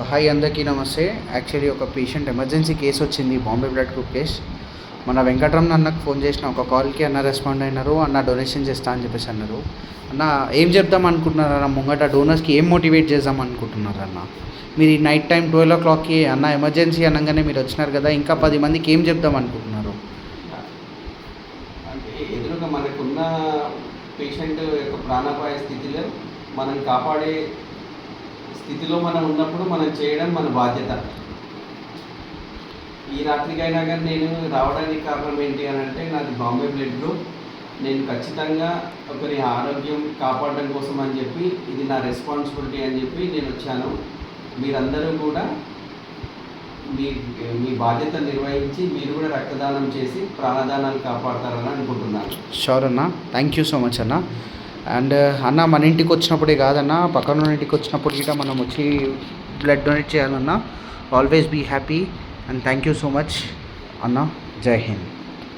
Hi అందరికీ నమస్తే. Actually ఒక పేషెంట్ ఎమర్జెన్సీ కేసు వచ్చింది, బాంబే బ్లడ్ గ్రూప్ కేస్. మన వెంకటరమణ అన్నకు ఫోన్ చేసిన ఒక కాల్కి అన్న రెస్పాండ్ అయినారు. అన్న డొనేషన్ చేస్తా అని చెప్పేసి అన్నారు. అన్న ఏం చెప్దాం అనుకుంటున్నారు అన్న, ముంగట డోనర్స్కి ఏం మోటివేట్ చేద్దాం అనుకుంటున్నారు అన్న? మీరు ఈ నైట్ టైం 12 o'clockకి అన్న ఎమర్జెన్సీ అనగానే మీరు వచ్చినారు కదా, ఇంకా 10 మందికి ఏం చెప్దాం అనుకుంటున్నారు? అంటే ఎదురుగా మనకున్న పేషెంట్ యొక్క ప్రాణాపాయ స్థితిలో మనం కాపాడే స్థితిలో మనం ఉన్నప్పుడు మనం చేయడం మన బాధ్యత. ఈ రాత్రికైనా కానీ నేను రావడానికి కారణం ఏంటి అని అంటే, నాది బాంబే బ్లడ్ గ్రూప్. నేను ఖచ్చితంగా ఒకరి ఆరోగ్యం కాపాడడం కోసం అని చెప్పి, ఇది నా రెస్పాన్సిబిలిటీ అని చెప్పి నేను వచ్చాను. మీరందరూ కూడా మీ మీ బాధ్యత నిర్వహించి మీరు కూడా రక్తదానం చేసి ప్రాణదానాలు కాపాడతారని అనుకుంటున్నాను. షూర్ అన్న, థ్యాంక్ యూ సో మచ్ అన్న. అండ్ అన్న, మన ఇంటికి వచ్చినప్పుడే కాదన్న, పక్కన ఇంటికి వచ్చినప్పుడు కూడా మనం వచ్చి బ్లడ్ డొనేట్ చేయాలన్నా. Always be happy and thank you so much అన్న. జై హింద్.